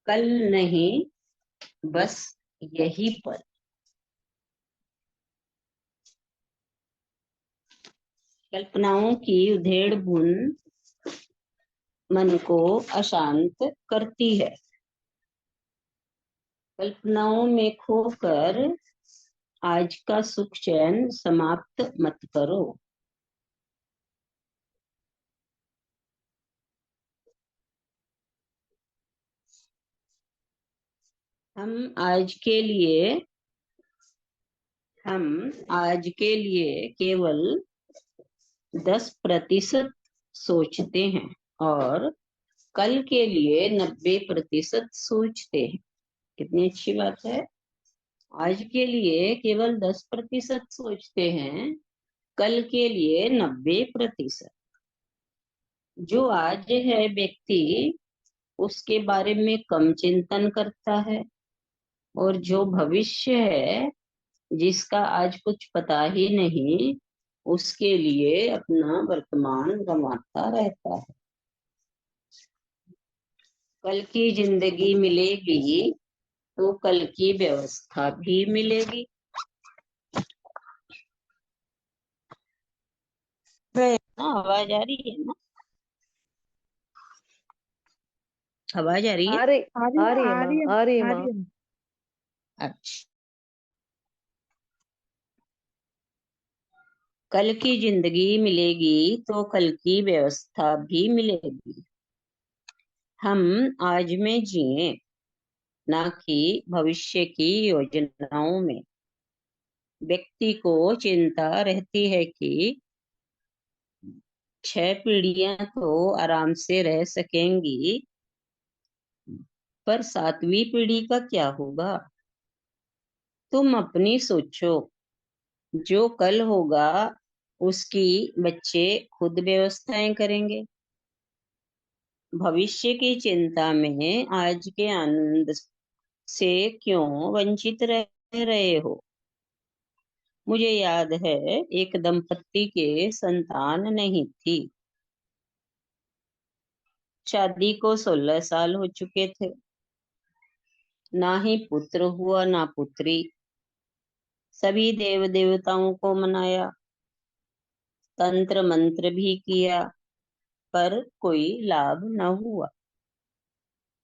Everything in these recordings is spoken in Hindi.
कल नहीं, बस यही पल। कल्पनाओं की उधेड़ बुन मन को अशांत करती है। कल्पनाओं में खोकर आज का सुख चैन समाप्त मत करो। हम आज के लिए हम आज के लिए केवल 10% सोचते हैं और कल के लिए 90% सोचते हैं। कितनी अच्छी बात है। आज के लिए केवल 10% सोचते हैं, कल के लिए 90%। जो आज है व्यक्ति उसके बारे में कम चिंतन करता है, और जो भविष्य है जिसका आज कुछ पता ही नहीं, उसके लिए अपना वर्तमान गंवाता रहता है। कल की जिंदगी मिलेगी तो कल की व्यवस्था भी मिलेगी। ना आवाज आ रही है ना? आवाज आ रही है? आ रही आ रही आ है, रही है आ माँ, रही है, आ रही है आ माँ। रही है। अच्छा। कल की जिंदगी मिलेगी तो कल की व्यवस्था भी मिलेगी। हम आज में जिए, ना कि भविष्य की योजनाओं में। व्यक्ति को चिंता रहती है कि 6 पीढ़ियां तो आराम से रह सकेंगी, पर 7वीं पीढ़ी का क्या होगा? तुम अपनी सोचो। जो कल होगा उसकी बच्चे खुद व्यवस्थाएं करेंगे। भविष्य की चिंता में आज के आनंद से क्यों वंचित रह रहे हो? मुझे याद है, एक दंपत्ति के संतान नहीं थी। शादी को 16 साल हो चुके थे। ना ही पुत्र हुआ ना पुत्री। सभी देव देवताओं को मनाया, तंत्र मंत्र भी किया, पर कोई लाभ न हुआ।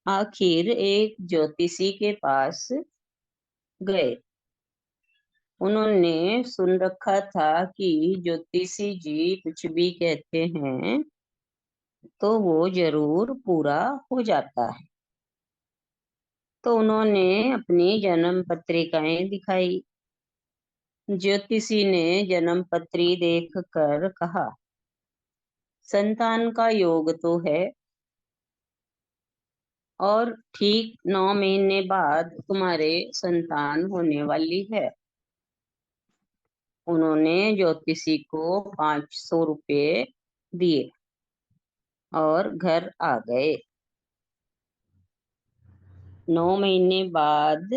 आखिर एक ज्योतिषी के पास गए। उन्होंने सुन रखा था कि ज्योतिषी जी कुछ भी कहते हैं तो वो जरूर पूरा हो जाता है। तो उन्होंने अपनी जन्म पत्रिकाएं दिखाई। ज्योतिषी ने जन्म पत्री देख कर कहा, संतान का योग तो है, और ठीक 9 महीने बाद तुम्हारे संतान होने वाली है। उन्होंने ज्योतिषी को 500 रुपये दिए और घर आ गए। 9 महीने बाद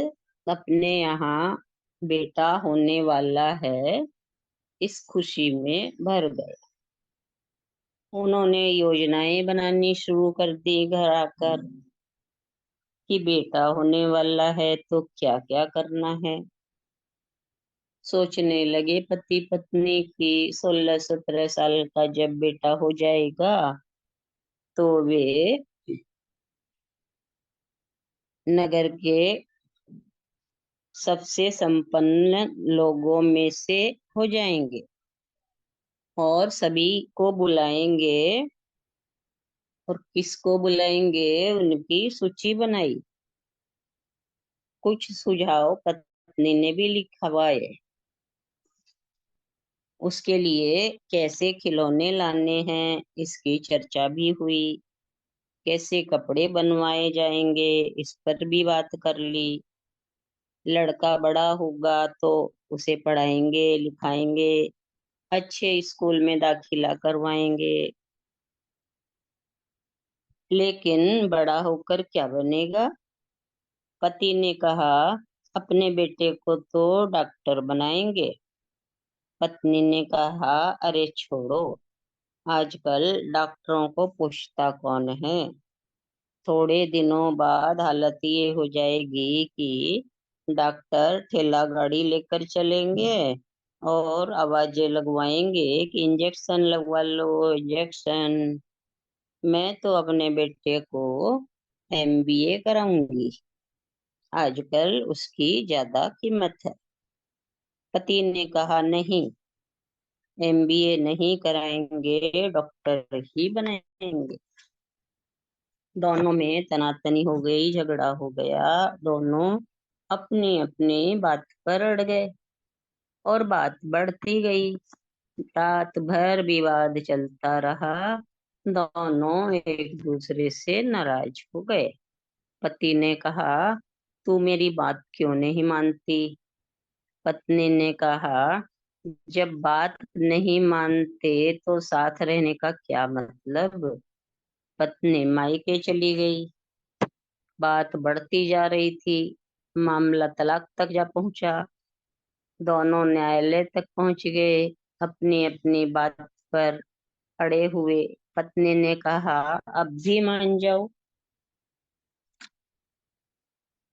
अपने यहाँ बेटा होने वाला है, इस खुशी में भर गए। उन्होंने योजनाएं बनानी शुरू कर दी घर आकर, कि बेटा होने वाला है तो क्या क्या करना है। सोचने लगे पति पत्नी की 16-17 साल का जब बेटा हो जाएगा तो वे नगर के सबसे संपन्न लोगों में से हो जाएंगे और सभी को बुलाएंगे। और किसको बुलाएंगे, उनकी सूची बनाई। कुछ सुझाव पत्नी ने भी लिखवाए। उसके लिए कैसे खिलौने लाने हैं इसकी चर्चा भी हुई। कैसे कपड़े बनवाए जाएंगे इस पर भी बात कर ली। लड़का बड़ा होगा तो उसे पढ़ाएंगे लिखाएंगे, अच्छे स्कूल में दाखिला करवाएंगे। लेकिन बड़ा होकर क्या बनेगा? पति ने कहा, अपने बेटे को तो डॉक्टर बनाएंगे। पत्नी ने कहा, अरे छोड़ो, आजकल डॉक्टरों को पूछता कौन है। थोड़े दिनों बाद हालत ये हो जाएगी कि डॉक्टर ठेला गाड़ी लेकर चलेंगे और आवाजें लगवाएंगे कि इंजेक्शन लगवा लो, इंजेक्शन। मैं तो अपने बेटे को एमबीए कराऊंगी। आजकल उसकी ज्यादा कीमत है। पति ने कहा, नहीं, एमबीए नहीं कराएंगे, डॉक्टर ही बनाएंगे। दोनों में तनातनी हो गई, झगड़ा हो गया। दोनों अपनी अपनी बात पर अड़ गए और बात बढ़ती गई। रात भर विवाद चलता रहा। दोनों एक दूसरे से नाराज हो गए। पति ने कहा, तू मेरी बात क्यों नहीं मानती? पत्नी ने कहा, जब बात नहीं मानते तो साथ रहने का क्या मतलब? पत्नी मायके चली गई। बात बढ़ती जा रही थी। मामला तलाक तक जा पहुंचा। दोनों न्यायालय तक पहुंच गए, अपनी अपनी बात पर अड़े हुए। पत्नी ने कहा, अब भी मान जाओ,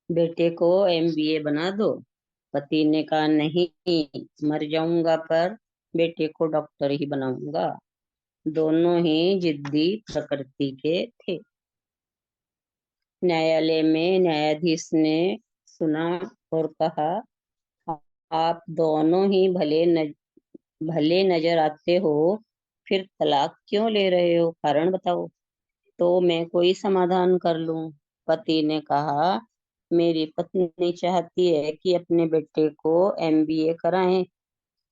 बेटे को एमबीए बना दो। पति ने कहा, नहीं, मर जाऊंगा पर बेटे को डॉक्टर ही बनाऊंगा। दोनों ही जिद्दी प्रकृति के थे। न्यायालय में न्यायाधीश ने सुना और कहा, आप दोनों ही भले नजर आते हो, फिर तलाक क्यों ले रहे हो? कारण बताओ, तो मैं कोई समाधान कर लूं। पति ने कहा, मेरी पत्नी चाहती है कि अपने बेटे को एमबीए कराएं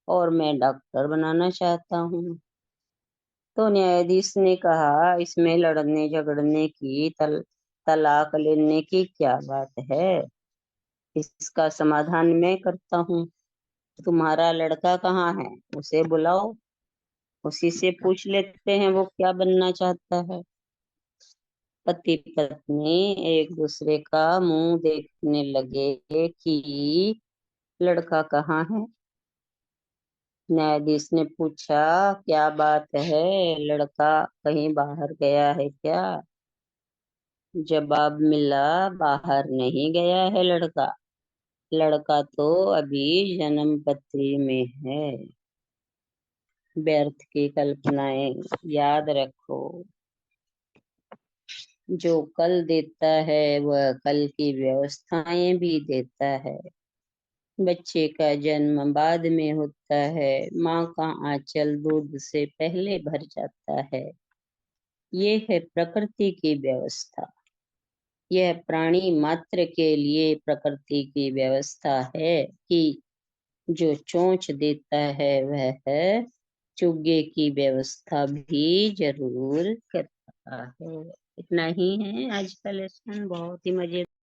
और मैं डॉक्टर बनाना चाहता हूँ। तो न्यायाधीश ने कहा, इसमें लड़ने झगड़ने की, तलाक लेने की क्या बात है? इसका समाधान मैं करता हूँ। तुम्हारा लड़का कहाँ है? उसे बुलाओ, उसी से पूछ लेते हैं वो क्या बनना चाहता है। पति पत्नी एक दूसरे का मुंह देखने लगे कि लड़का कहाँ है। न्यायाधीश ने पूछा, क्या बात है, लड़का कहीं बाहर गया है क्या? जवाब मिला, बाहर नहीं गया है लड़का। लड़का तो अभी जन्म पत्री में है। व्यर्थ की कल्पनाएं। याद रखो, जो कल देता है वह कल की व्यवस्थाएं भी देता है। बच्चे का जन्म बाद में होता है। माँ का आंचल दूध से पहले भर जाता है। ये है प्रकृति की व्यवस्था। यह प्राणी मात्र के लिए प्रकृति की व्यवस्था है कि जो चोंच देता है वह है चुगे की व्यवस्था भी जरूर करता है। इतना ही है आज का लेसन। बहुत ही मजे